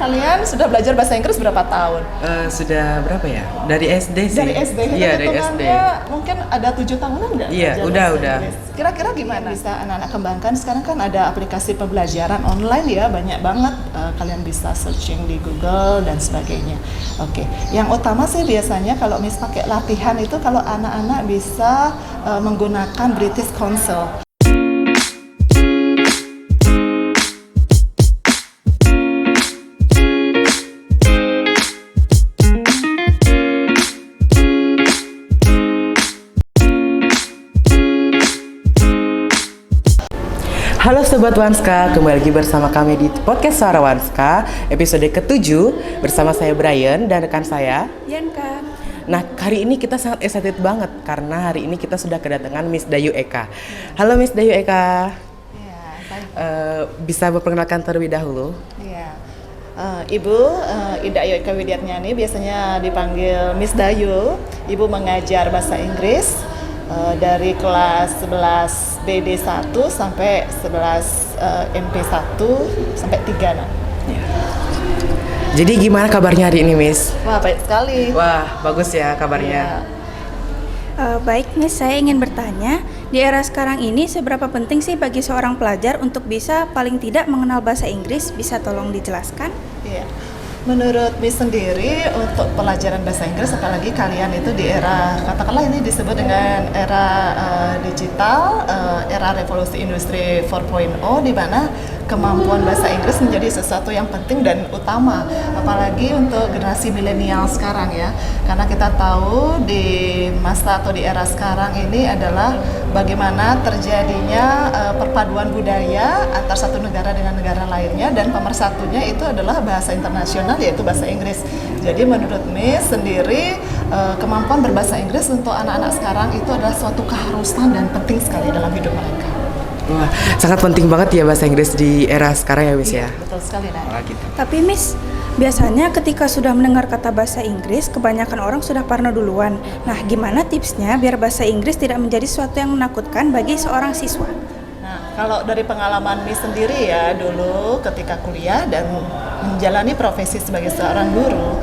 kalian sudah belajar bahasa Inggris berapa tahun? Sudah berapa ya? Dari SD sih. Dari SD? Iya, dari SD. Mungkin ada 7 tahunan nggak? Iya, udah. Kira-kira gimana bisa anak-anak kembangkan? Sekarang kan ada aplikasi pembelajaran online ya, banyak banget. Kalian bisa searching di Google dan sebagainya. Oke, yang utama sih biasanya kalau pakai latihan itu kalau anak-anak bisa menggunakan British Council. Halo Sobat Wanska, kembali lagi bersama kami di podcast Suara Wanska episode ke-7 bersama saya Brian dan rekan saya Yanka. Nah, hari ini kita sangat excited banget karena hari ini kita sudah kedatangan Miss Dayu Eka. Halo Miss Dayu Eka. Ya, bisa memperkenalkan terlebih dahulu? Ya. Ibu Ida Ayu Eka Widiatnyani, biasanya dipanggil Miss Dayu. Ibu mengajar bahasa Inggris dari kelas 11 BD1 sampai 11 MP1 sampai 3 nah. Ya. Jadi gimana kabarnya hari ini, Miss? Wah, baik sekali. Wah, bagus ya kabarnya. Baik, Miss, saya ingin bertanya, di era sekarang ini seberapa penting sih bagi seorang pelajar untuk bisa paling tidak mengenal bahasa Inggris? Bisa tolong dijelaskan? Iya. Menurut Miss sendiri untuk pelajaran bahasa Inggris, apalagi kalian itu di era, katakanlah ini disebut dengan era digital, era revolusi industri 4.0, di mana kemampuan bahasa Inggris menjadi sesuatu yang penting dan utama, apalagi untuk generasi milenial sekarang ya, karena kita tahu di masa atau di era sekarang ini adalah bagaimana terjadinya perpaduan budaya antar satu negara dengan negara lainnya, dan pemersatunya itu adalah bahasa internasional, yaitu bahasa Inggris. Jadi menurut Miss sendiri, kemampuan berbahasa Inggris untuk anak-anak sekarang itu adalah suatu keharusan dan penting sekali dalam hidup mereka. Wah, sangat penting banget ya bahasa Inggris di era sekarang ya, Miss ya. Betul sekali, Nah. Gitu. Tapi Miss, biasanya ketika sudah mendengar kata bahasa Inggris, kebanyakan orang sudah parno duluan. Nah, gimana tipsnya biar bahasa Inggris tidak menjadi sesuatu yang menakutkan bagi seorang siswa? Nah, kalau dari pengalaman Miss sendiri ya, dulu ketika kuliah dan menjalani profesi sebagai seorang guru,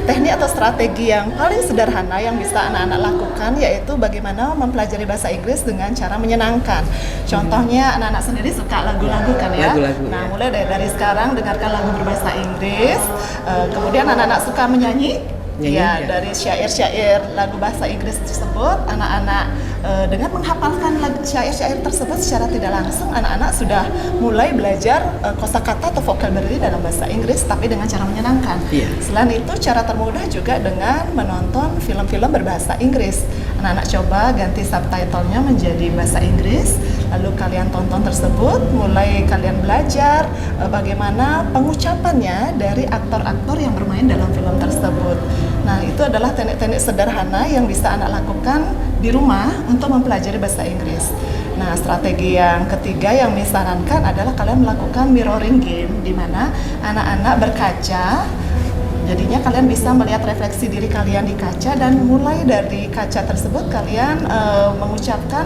teknik atau strategi yang paling sederhana yang bisa anak-anak lakukan yaitu bagaimana mempelajari bahasa Inggris dengan cara menyenangkan. Contohnya anak-anak sendiri suka lagu-lagu kan ya. Lagu-lagu, nah, ya. mulai dari sekarang dengarkan lagu berbahasa Inggris. Kemudian anak-anak suka menyanyi. Ya, dari syair-syair lagu bahasa Inggris tersebut, anak-anak dengan menghafalkan syair-syair tersebut secara tidak langsung, anak-anak sudah mulai belajar kosakata atau vocabulary dalam bahasa Inggris, tapi dengan cara menyenangkan. Yeah. Selain itu, cara termudah juga dengan menonton film-film berbahasa Inggris. Anak-anak coba ganti subtitlenya menjadi bahasa Inggris, lalu kalian tonton tersebut, mulai kalian belajar bagaimana pengucapannya dari aktor-aktor yang bermain dalam film tersebut. Nah, itu adalah teknik-teknik sederhana yang bisa anak lakukan di rumah untuk mempelajari bahasa Inggris. Nah, strategi yang ketiga yang disarankan adalah kalian melakukan mirroring game, di mana anak-anak berkaca. Jadinya kalian bisa melihat refleksi diri kalian di kaca, dan mulai dari kaca tersebut kalian mengucapkan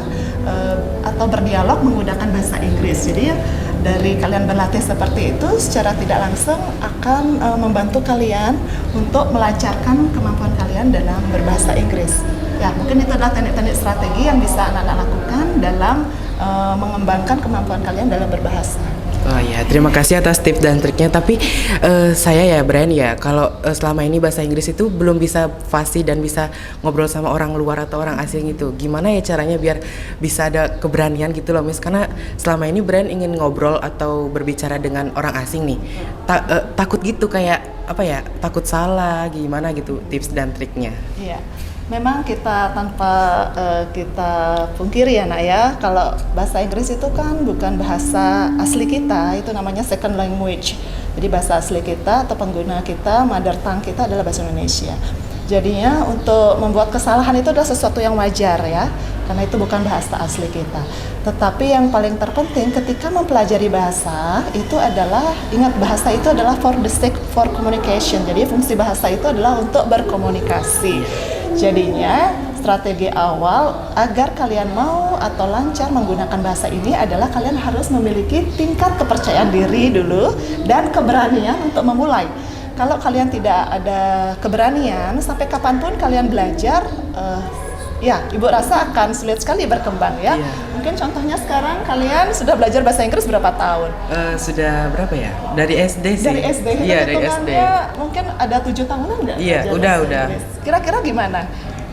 atau berdialog menggunakan bahasa Inggris. Jadi dari kalian berlatih seperti itu secara tidak langsung akan membantu kalian untuk melancarkan kemampuan kalian dalam berbahasa Inggris. Ya, mungkin itu adalah teknik-teknik strategi yang bisa anak-anak lakukan dalam mengembangkan kemampuan kalian dalam berbahasa. Oh ya, terima kasih atas tips dan triknya. Tapi saya ya Brian ya, kalau selama ini bahasa Inggris itu belum bisa fasih dan bisa ngobrol sama orang luar atau orang asing itu. Gimana ya caranya biar bisa ada keberanian gitu loh, Miss? Karena selama ini Brian ingin ngobrol atau berbicara dengan orang asing nih. Takut gitu, kayak apa ya? Takut salah, gimana gitu tips dan triknya? Iya. Memang kita tanpa kita pungkiri ya nak ya, kalau bahasa Inggris itu kan bukan bahasa asli kita, itu namanya second language. Jadi bahasa asli kita atau pengguna kita, mother tongue kita adalah bahasa Indonesia. Jadinya untuk membuat kesalahan itu adalah sesuatu yang wajar ya, karena itu bukan bahasa asli kita. Tetapi yang paling terpenting ketika mempelajari bahasa itu adalah, ingat bahasa itu adalah for the sake for communication. Jadi fungsi bahasa itu adalah untuk berkomunikasi. Jadinya strategi awal agar kalian mau atau lancar menggunakan bahasa ini adalah kalian harus memiliki tingkat kepercayaan diri dulu dan keberanian untuk memulai. Kalau kalian tidak ada keberanian, sampai kapanpun kalian belajar, ya, Ibu rasa akan sulit sekali berkembang ya. Mungkin contohnya sekarang kalian sudah belajar bahasa Inggris berapa tahun? Sudah berapa ya? Dari SD sih. Dari SD. Iya, dari SD. Mungkin ada 7 tahunan nggak? Iya, belajar bahasa udah. Inggris? Kira-kira gimana?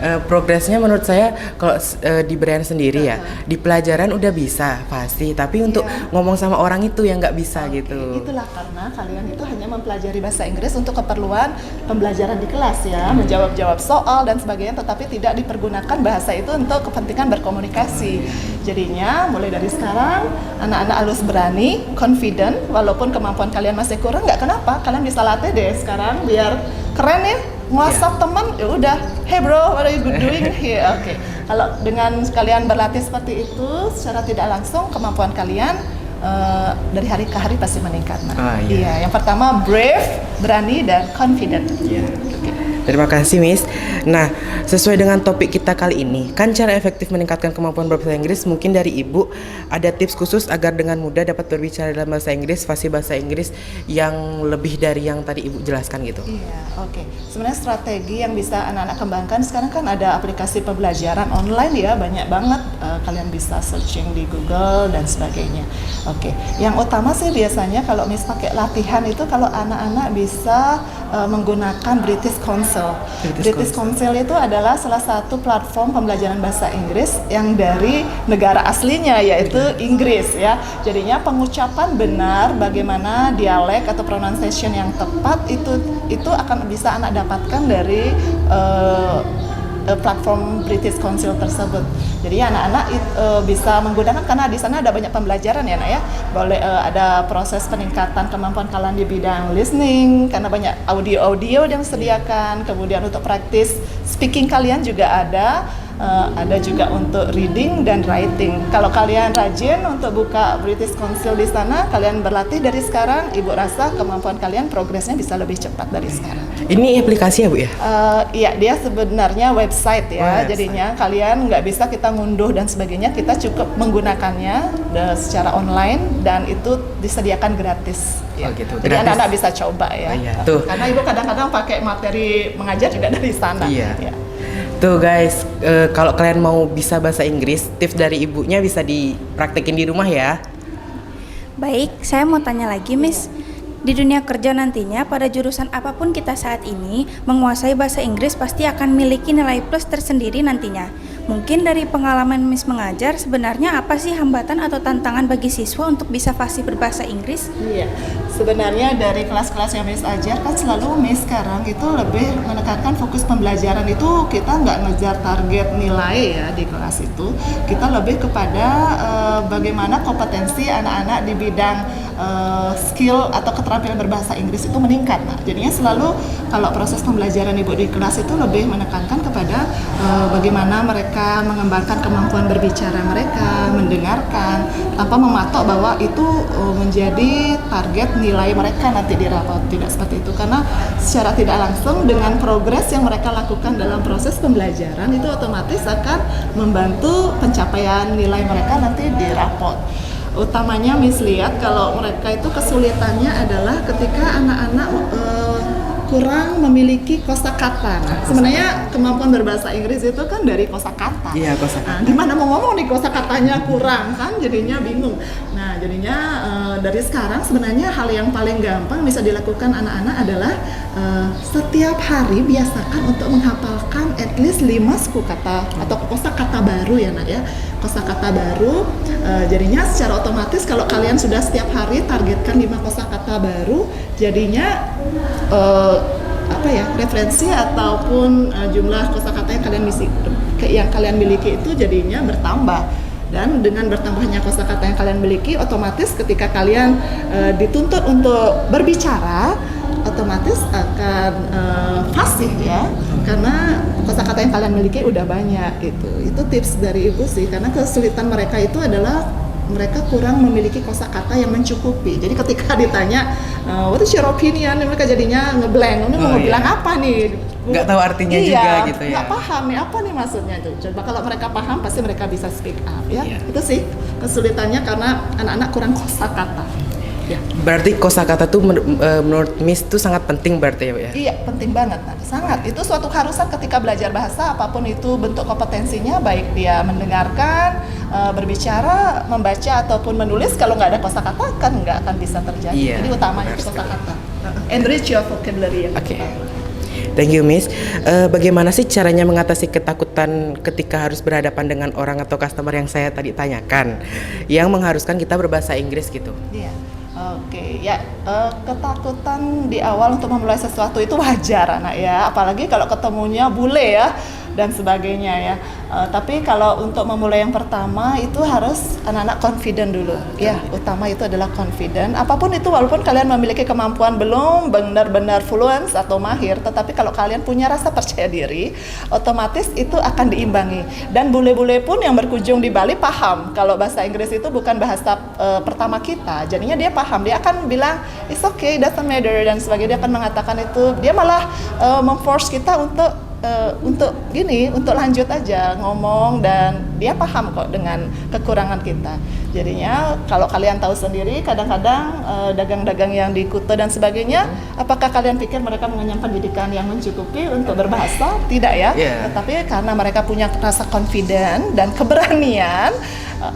Progresnya menurut saya kalau di Brian sendiri ya, di pelajaran udah bisa pasti, tapi untuk ngomong sama orang itu yang nggak bisa gitu. Itulah karena kalian itu hanya mempelajari bahasa Inggris untuk keperluan pembelajaran di kelas ya, menjawab-jawab soal dan sebagainya, tetapi tidak dipergunakan bahasa itu untuk kepentingan berkomunikasi. Jadinya mulai dari sekarang anak-anak harus berani, confident, walaupun kemampuan kalian masih kurang, nggak kenapa, kalian bisa latih deh sekarang biar keren ya. WhatsApp teman, ya udah, hey bro, what are you doing here? Oke. Kalau dengan kalian berlatih seperti itu, secara tidak langsung kemampuan kalian dari hari ke hari pasti meningkat. Iya, yang pertama brave, berani dan confident. Terima kasih Miss. Nah, sesuai dengan topik kita kali ini, kan cara efektif meningkatkan kemampuan berbahasa Inggris, mungkin dari Ibu ada tips khusus agar dengan mudah dapat berbicara dalam bahasa Inggris, fasih bahasa Inggris yang lebih dari yang tadi Ibu jelaskan gitu. Iya, oke. Sebenarnya strategi yang bisa anak-anak kembangkan sekarang kan ada aplikasi pembelajaran online ya, banyak banget. Kalian bisa searching di Google dan sebagainya. Oke. Yang utama sih biasanya kalau Miss pakai latihan itu kalau anak-anak bisa menggunakan British Council. British Council itu adalah salah satu platform pembelajaran bahasa Inggris yang dari negara aslinya yaitu Inggris ya. Jadinya pengucapan benar, bagaimana dialek atau pronunciation yang tepat itu akan bisa anak dapatkan dari platform British Council tersebut. Jadi anak-anak bisa menggunakan karena di sana ada banyak pembelajaran ya, Nak ya. Boleh ada proses peningkatan kemampuan kalian di bidang listening karena banyak audio-audio yang disediakan. Kemudian untuk praktis speaking kalian juga ada juga untuk reading dan writing. Kalau kalian rajin untuk buka British Council di sana, kalian berlatih dari sekarang, Ibu rasa kemampuan kalian progresnya bisa lebih cepat dari sekarang. Ini aplikasi ya Bu ya? Iya, dia sebenarnya website ya. Jadinya kalian nggak bisa kita ngunduh dan sebagainya, kita cukup menggunakannya secara online dan itu disediakan gratis. Oh gitu. Jadi anak-anak bisa coba ya. Tuh. Karena Ibu kadang-kadang pakai materi mengajar juga dari sana. Iya. Ya. Tuh guys, kalau kalian mau bisa bahasa Inggris, tips dari ibunya bisa dipraktekin di rumah ya. Baik, saya mau tanya lagi Miss. Di dunia kerja nantinya, pada jurusan apapun kita saat ini, menguasai bahasa Inggris pasti akan memiliki nilai plus tersendiri nantinya. Mungkin dari pengalaman Miss mengajar, sebenarnya apa sih hambatan atau tantangan bagi siswa untuk bisa fasih berbahasa Inggris? Iya, sebenarnya dari kelas-kelas yang Miss ajar kan selalu Miss sekarang itu lebih menekankan fokus pembelajaran itu kita nggak ngejar target nilai ya di kelas itu. Kita lebih kepada bagaimana kompetensi anak-anak di bidang skill atau keterampilan berbahasa Inggris itu meningkat. Nah, jadinya selalu kalau proses pembelajaran Ibu di kelas itu lebih menekankan kepada bagaimana mereka mengembangkan kemampuan berbicara mereka, mendengarkan, tanpa mematok bahwa itu menjadi target nilai mereka nanti di rapot. Tidak seperti itu, karena secara tidak langsung dengan progres yang mereka lakukan dalam proses pembelajaran itu otomatis akan membantu pencapaian nilai mereka nanti di rapot. Utamanya Miss lihat kalau mereka itu kesulitannya adalah ketika anak-anak kurang memiliki kosakata. Nah, sebenarnya kemampuan berbahasa Inggris itu kan dari kosakata. Iya, kosakata. Nah, gimana mau ngomong nih kosakatanya kurang kan, jadinya bingung. Nah, jadinya dari sekarang sebenarnya hal yang paling gampang bisa dilakukan anak-anak adalah setiap hari biasakan untuk menghafalkan at least 5 suku kata atau kosakata baru ya Nak ya. Kosakata baru, jadinya secara otomatis kalau kalian sudah setiap hari targetkan 5 kosakata baru, jadinya referensi ataupun jumlah kosakata yang kalian miliki itu jadinya bertambah. Dan dengan bertambahnya kosakata yang kalian miliki, otomatis ketika kalian dituntut untuk berbicara, otomatis akan fasih ya, karena kosakata yang kalian miliki udah banyak gitu. Itu tips dari Ibu sih, karena kesulitan mereka itu adalah mereka kurang memiliki kosakata yang mencukupi. Jadi ketika ditanya what is your opinion, mereka jadinya ngeblank. Ini mau bilang apa nih? nggak tahu artinya iya, juga gitu ya. nggak paham nih apa nih maksudnya itu. Coba kalau mereka paham pasti mereka bisa speak up ya. Iya. Itu sih kesulitannya karena anak-anak kurang kosakata. Ya. Berarti kosakata tuh menurut Miss tuh sangat penting berarti ya, Bu, ya? Iya, penting banget. Nah, sangat. Itu suatu keharusan ketika belajar bahasa, apapun itu bentuk kompetensinya, baik dia mendengarkan, berbicara, membaca, ataupun menulis. Kalau nggak ada kosakata kan nggak akan bisa terjadi. Iya, Jadi utamanya benar itu kosakata. Enrich your vocabulary. Oke. Thank you, Miss. Bagaimana sih caranya mengatasi ketakutan ketika harus berhadapan dengan orang atau customer yang saya tadi tanyakan, yang mengharuskan kita berbahasa Inggris gitu? Iya. Oke, ya ketakutan di awal untuk memulai sesuatu itu wajar anak ya, apalagi kalau ketemunya bule ya dan sebagainya ya. Tapi kalau untuk memulai yang pertama itu harus anak-anak confident dulu. Ya, utama itu adalah confident. Apapun itu, walaupun kalian memiliki kemampuan belum benar-benar fluent atau mahir, tetapi kalau kalian punya rasa percaya diri, otomatis itu akan diimbangi. Dan bule-bule pun yang berkunjung di Bali paham kalau bahasa Inggris itu bukan bahasa pertama kita. Jadinya dia paham, dia akan bilang it's okay, doesn't matter dan sebagainya. Dia akan mengatakan itu, dia malah memforce kita untuk lanjut aja ngomong, dan dia paham kok dengan kekurangan kita. Jadinya kalau kalian tahu sendiri, kadang-kadang dagang-dagang yang di Kuta dan sebagainya, apakah kalian pikir mereka mengenyam pendidikan yang mencukupi untuk berbahasa? Tidak ya. Tetapi karena mereka punya rasa confident dan keberanian,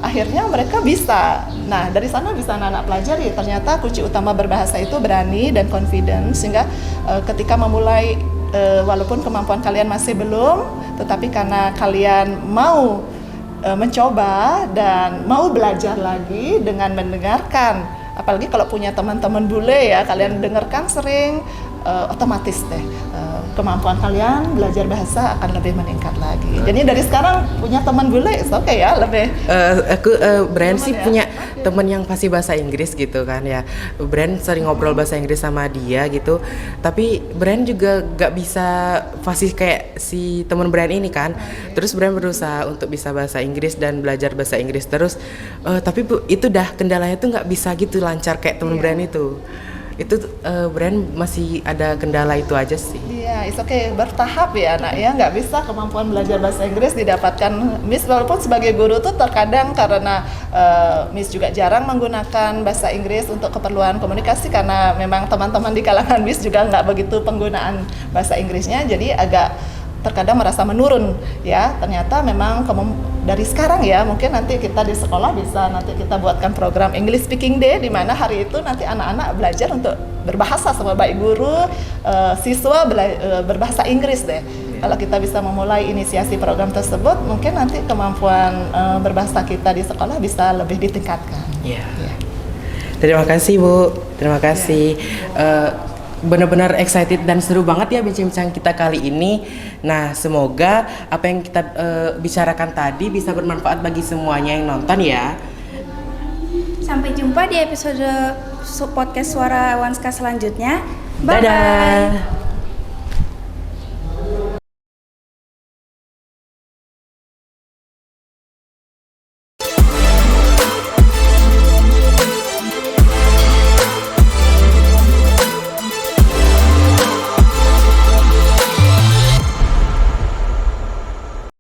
akhirnya mereka bisa. Nah, dari sana bisa anak-anak pelajari, ternyata kunci utama berbahasa itu berani dan confident, sehingga ketika memulai, walaupun kemampuan kalian masih belum, tetapi karena kalian mau mencoba dan mau belajar lagi dengan mendengarkan, apalagi kalau punya teman-teman bule ya, kalian dengarkan sering, otomatis deh kemampuan kalian belajar bahasa akan lebih meningkat lagi. Jadi dari sekarang punya teman bule, oke ya, lebih. Aku Brian sih ya? punya temen yang fasih bahasa Inggris gitu kan ya. Brian sering ngobrol bahasa Inggris sama dia gitu. Tapi Brian juga gak bisa fasih kayak si temen Brian ini kan. Terus Brian berusaha untuk bisa bahasa Inggris dan belajar bahasa Inggris terus. Tapi itu dah kendalanya tuh gak bisa gitu lancar kayak temen Brian itu. Itu Brian masih ada kendala itu aja sih. Iya, it's okay, bertahap ya anak ya, nggak bisa kemampuan belajar bahasa Inggris didapatkan Miss, walaupun sebagai guru tuh terkadang karena Miss juga jarang menggunakan bahasa Inggris untuk keperluan komunikasi, karena memang teman-teman di kalangan Miss juga nggak begitu penggunaan bahasa Inggrisnya, jadi agak terkadang merasa menurun ya. Ternyata memang dari sekarang ya, mungkin nanti kita di sekolah bisa nanti kita buatkan program English Speaking Day, di mana hari itu nanti anak-anak belajar untuk berbahasa sama baik guru, siswa berbahasa Inggris deh. Kalau kita bisa memulai inisiasi program tersebut, mungkin nanti kemampuan berbahasa kita di sekolah bisa lebih ditingkatkan. Iya. Terima kasih Bu, terima kasih. Benar-benar excited dan seru banget ya bincang-bincang kita kali ini. Nah, semoga apa yang kita bicarakan tadi bisa bermanfaat bagi semuanya yang nonton ya. Sampai jumpa di episode podcast Suara Wanska selanjutnya. Bye-bye. Dadah.